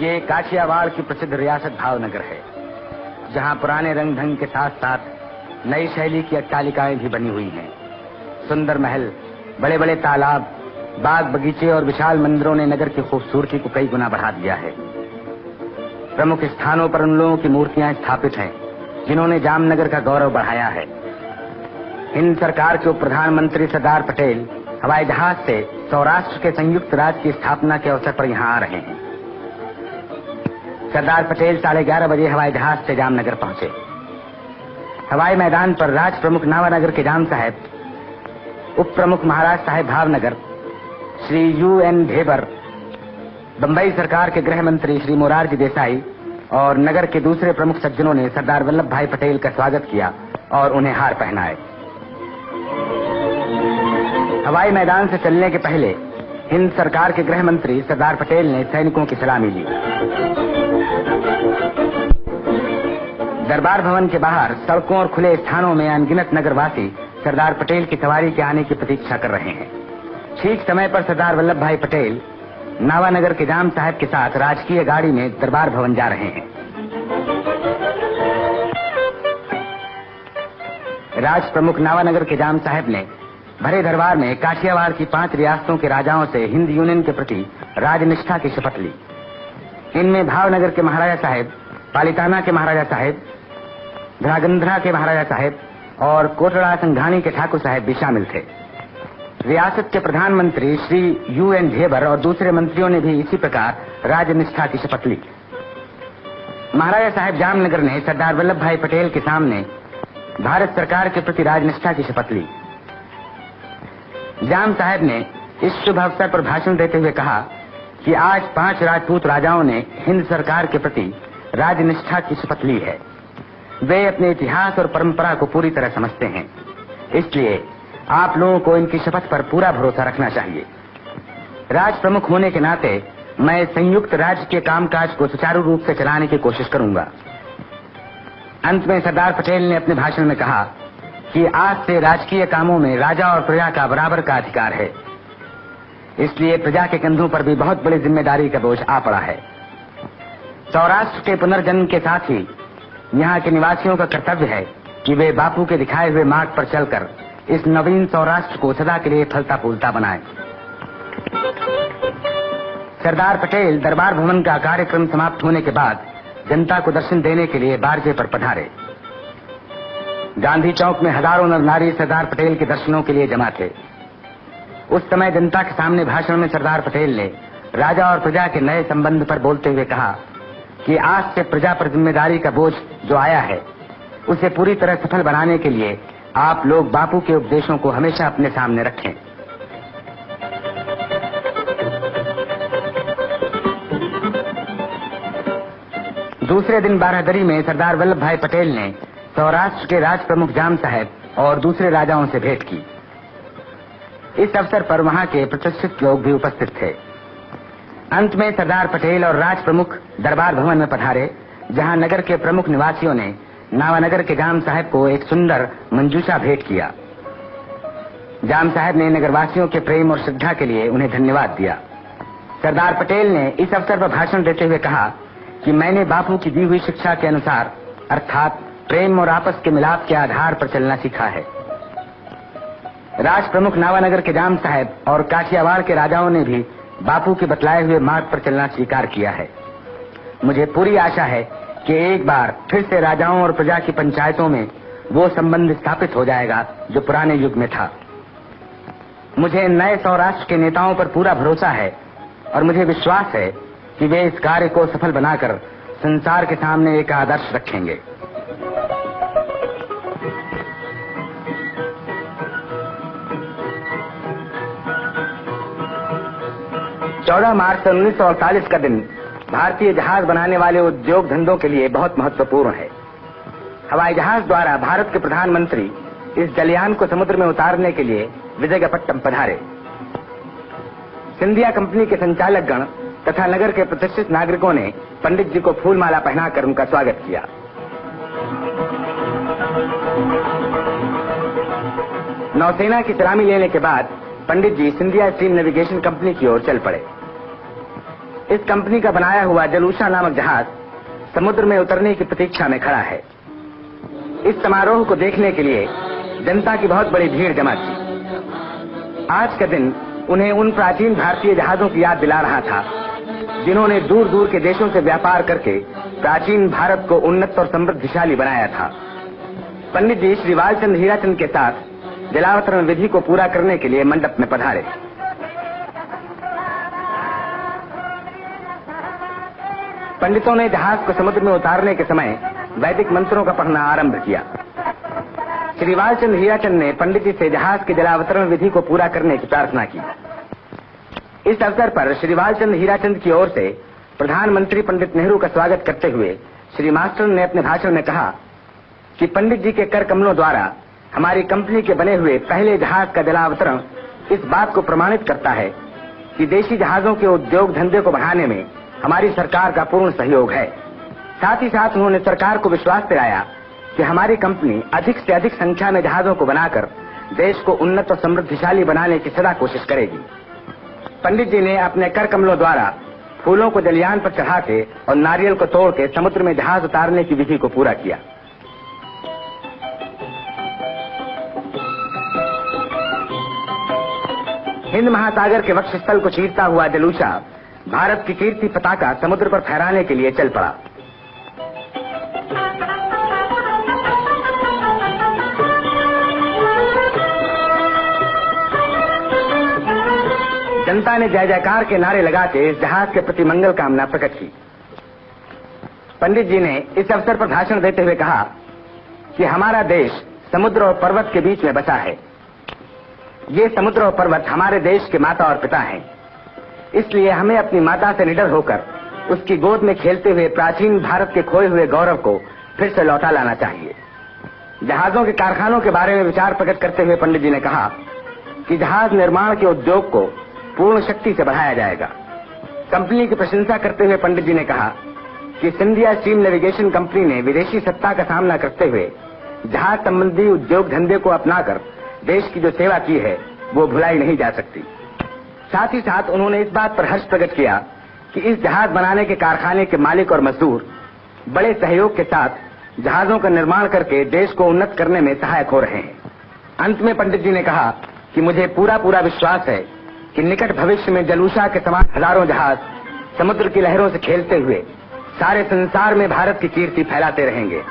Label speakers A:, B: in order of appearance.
A: ये काठियावाड़ की प्रसिद्ध रियासत भावनगर है, जहाँ पुराने रंग ढंग के साथ साथ नई शैली की अट्टालिकाएं भी बनी हुई हैं। सुंदर महल, बड़े बड़े तालाब, बाग बगीचे और विशाल मंदिरों ने नगर की खूबसूरती को कई गुना बढ़ा दिया है। प्रमुख स्थानों पर उन लोगों की मूर्तियां स्थापित हैं जिन्होंने जामनगर का गौरव बढ़ाया है। हिंद सरकार के उप प्रधानमंत्री सरदार पटेल हवाई जहाज से सौराष्ट्र के संयुक्त राज्य की स्थापना के अवसर पर यहाँ आ रहे हैं। सरदार पटेल 11:30 बजे हवाई जहाज से जामनगर पहुंचे। हवाई मैदान पर राज प्रमुख नावानगर के जाम साहब, उप प्रमुख महाराज साहेब भावनगर, श्री UN ढेबर, बंबई सरकार के गृह मंत्री श्री मोरारजी देसाई और नगर के दूसरे प्रमुख सज्जनों ने सरदार वल्लभ भाई पटेल का स्वागत किया और उन्हें हार पहनाए। हवाई मैदान से चलने के पहले हिंद सरकार के गृह मंत्री सरदार पटेल ने सैनिकों की सलामी ली। दरबार भवन के बाहर सड़कों और खुले स्थानों में अनगिनत नगरवासी सरदार पटेल की सवारी के आने की प्रतीक्षा कर रहे हैं। ठीक समय पर सरदार वल्लभ भाई पटेल नावानगर के जाम साहब के साथ राजकीय गाड़ी में दरबार भवन जा रहे हैं। राज प्रमुख नावानगर के जाम साहब ने भरे दरबार में काठियावाड़ की 5 रियासतों के राजाओं से हिंद यूनियन के प्रति राजनिष्ठा की शपथ ली। इनमें भावनगर के महाराजा साहेब, पालिताना के महाराजा साहेब, ध्रागंध्रा के महाराजा साहेब और कोटड़ा संघानी के ठाकुर साहेब भी शामिल थे। रियासत के प्रधानमंत्री श्री UN ढेबर और दूसरे मंत्रियों ने भी इसी प्रकार राजनिष्ठा की शपथ ली। महाराजा साहेब जामनगर ने सरदार वल्लभ भाई पटेल के सामने भारत सरकार के प्रति राजनिष्ठा की शपथ ली। जाम साहब ने इस शुभ अवसर पर भाषण देते हुए कहा कि आज 5 राजपूत राजाओं ने हिंद सरकार के प्रति राजनिष्ठा की शपथ ली है। वे अपने इतिहास और परंपरा को पूरी तरह समझते हैं, इसलिए आप लोगों को इनकी शपथ पर पूरा भरोसा रखना चाहिए। राज प्रमुख होने के नाते मैं संयुक्त राज्य के कामकाज को सुचारू रूप से चलाने की कोशिश करूंगा। अंत में सरदार पटेल ने अपने भाषण में कहा कि आज से राजकीय कामों में राजा और प्रजा का बराबर का अधिकार है, इसलिए प्रजा के कंधों पर भी बहुत बड़ी जिम्मेदारी का बोझ आ पड़ा है। सौराष्ट्र के पुनर्जन्म के साथ ही यहाँ के निवासियों का कर्तव्य है कि वे बापू के दिखाए हुए मार्ग पर चलकर इस नवीन सौराष्ट्र को सदा के लिए फलता फूलता बनाएं। सरदार पटेल दरबार भवन का कार्यक्रम समाप्त होने के बाद जनता को दर्शन देने के लिए बारजे पर पधारे। गांधी चौक में हजारों नर नारी सरदार पटेल के दर्शनों के लिए जमा थे। उस समय जनता के सामने भाषण में सरदार पटेल ने राजा और प्रजा के नए संबंध पर बोलते हुए कहा कि आज से प्रजा पर जिम्मेदारी का बोझ जो आया है, उसे पूरी तरह सफल बनाने के लिए आप लोग बापू के उपदेशों को हमेशा अपने सामने रखें। दूसरे दिन बारादरी में सरदार वल्लभ भाई पटेल ने सौराष्ट्र के राज प्रमुख जाम साहब और दूसरे राजाओं से भेंट की। इस अवसर पर वहां के प्रतिष्ठित लोग भी उपस्थित थे। अंत में सरदार पटेल और राज प्रमुख दरबार भवन में पधारे, जहां नगर के प्रमुख निवासियों ने नावानगर के जाम साहब को एक सुंदर मंजूषा भेंट किया। जाम साहब ने नगरवासियों के प्रेम और श्रद्धा के लिए उन्हें धन्यवाद दिया। सरदार पटेल ने इस अवसर पर भाषण देते हुए कहा कि मैंने बापू की दी हुई शिक्षा के अनुसार, अर्थात प्रेम और आपस के मिलाप के आधार पर चलना सीखा है। राज प्रमुख नावानगर के जाम साहब और काठियावाड़ के राजाओं ने भी बापू के बतलाए हुए मार्ग पर चलना स्वीकार किया है। मुझे पूरी आशा है कि एक बार फिर से राजाओं और प्रजा की पंचायतों में वो संबंध स्थापित हो जाएगा जो पुराने युग में था। मुझे नए सौराष्ट्र के नेताओं पर पूरा भरोसा है और मुझे विश्वास है कि वे इस कार्य को सफल बनाकर संसार के सामने एक आदर्श रखेंगे। 14 मार्च 1948 का दिन भारतीय जहाज बनाने वाले उद्योग धंधों के लिए बहुत महत्वपूर्ण है। हवाई जहाज द्वारा भारत के प्रधानमंत्री इस जलयान को समुद्र में उतारने के लिए विजयपट्टनम पधारे। सिंधिया कंपनी के संचालक गण तथा नगर के प्रतिष्ठित नागरिकों ने पंडित जी को फूलमाला पहनाकर उनका स्वागत किया। नौसेना की सलामी लेने के बाद पंडित जी सिंधिया स्टीम नेविगेशन कंपनी की ओर चल पड़े। इस कंपनी का बनाया हुआ जलूषा नामक जहाज समुद्र में उतरने की प्रतीक्षा में खड़ा है। इस समारोह को देखने के लिए जनता की बहुत बड़ी भीड़ जमा थी। आज का दिन उन्हें उन प्राचीन भारतीय जहाजों की याद दिला रहा था जिन्होंने दूर दूर के देशों से व्यापार करके प्राचीन भारत को उन्नत और समृद्धिशाली बनाया था। पंडित जी श्री वालचंद हीराचंद के साथ जलावतरण विधि को पूरा करने के लिए मंडप में पधारे। पंडितों ने जहाज को समुद्र में उतारने के समय वैदिक मंत्रों का पढ़ना आरंभ किया। श्री वालचंद हीराचंद ने पंडित जी से जहाज के जलावतरण विधि को पूरा करने की प्रार्थना की। इस अवसर पर श्री वालचंद हीराचंद की ओर से प्रधानमंत्री पंडित नेहरू का स्वागत करते हुए श्री मास्टर ने अपने भाषण में कहा कि पंडित जी के कर कमलों द्वारा हमारी कंपनी के बने हुए पहले जहाज का जलावतरण इस बात को प्रमाणित करता है कि देशी जहाजों के उद्योग धंधे को बढ़ाने में हमारी सरकार का पूर्ण सहयोग है। साथ ही साथ उन्होंने सरकार को विश्वास दिलाया कि हमारी कंपनी अधिक से अधिक संख्या में जहाजों को बनाकर देश को उन्नत और समृद्धिशाली बनाने की सदा कोशिश करेगी। पंडित जी ने अपने कर कमलों द्वारा फूलों को जलयान पर चढ़ा के और नारियल को तोड़ के समुद्र में जहाज उतारने की विधि को पूरा किया। हिंद महासागर के वक्षस्थल को चीरता हुआ जलूषा भारत की कीर्ति पताका समुद्र पर फहराने के लिए चल पड़ा। जनता ने जय जयकार के नारे लगा के इस जहाज के प्रति मंगल कामना प्रकट की। पंडित जी ने इस अवसर पर भाषण देते हुए कहा कि हमारा देश समुद्र और पर्वत के बीच में बसा है। ये समुद्र और पर्वत हमारे देश के माता और पिता हैं। इसलिए हमें अपनी माता से निडर होकर उसकी गोद में खेलते हुए प्राचीन भारत के खोए हुए गौरव को फिर से लौटा लाना चाहिए। जहाजों के कारखानों के बारे में विचार प्रकट करते हुए पंडित जी ने कहा कि जहाज निर्माण के उद्योग को पूर्ण शक्ति से बढ़ाया जाएगा। कंपनी की प्रशंसा करते हुए पंडित जी ने कहा कि सिंधिया स्टीम नेविगेशन कंपनी ने विदेशी सत्ता का सामना करते हुए जहाज संबंधी उद्योग धंधे को अपनाकर देश की जो सेवा की है वो भुलाई नहीं जा सकती। साथ ही साथ उन्होंने इस बात पर हर्ष प्रकट किया कि इस जहाज बनाने के कारखाने के मालिक और मजदूर बड़े सहयोग के साथ जहाजों का निर्माण करके देश को उन्नत करने में सहायक हो रहे हैं। अंत में पंडित जी ने कहा कि मुझे पूरा विश्वास है कि निकट भविष्य में जलूषा के समान हजारों जहाज समुद्र की लहरों से खेलते हुए सारे संसार में भारत की कीर्ति फैलाते रहेंगे।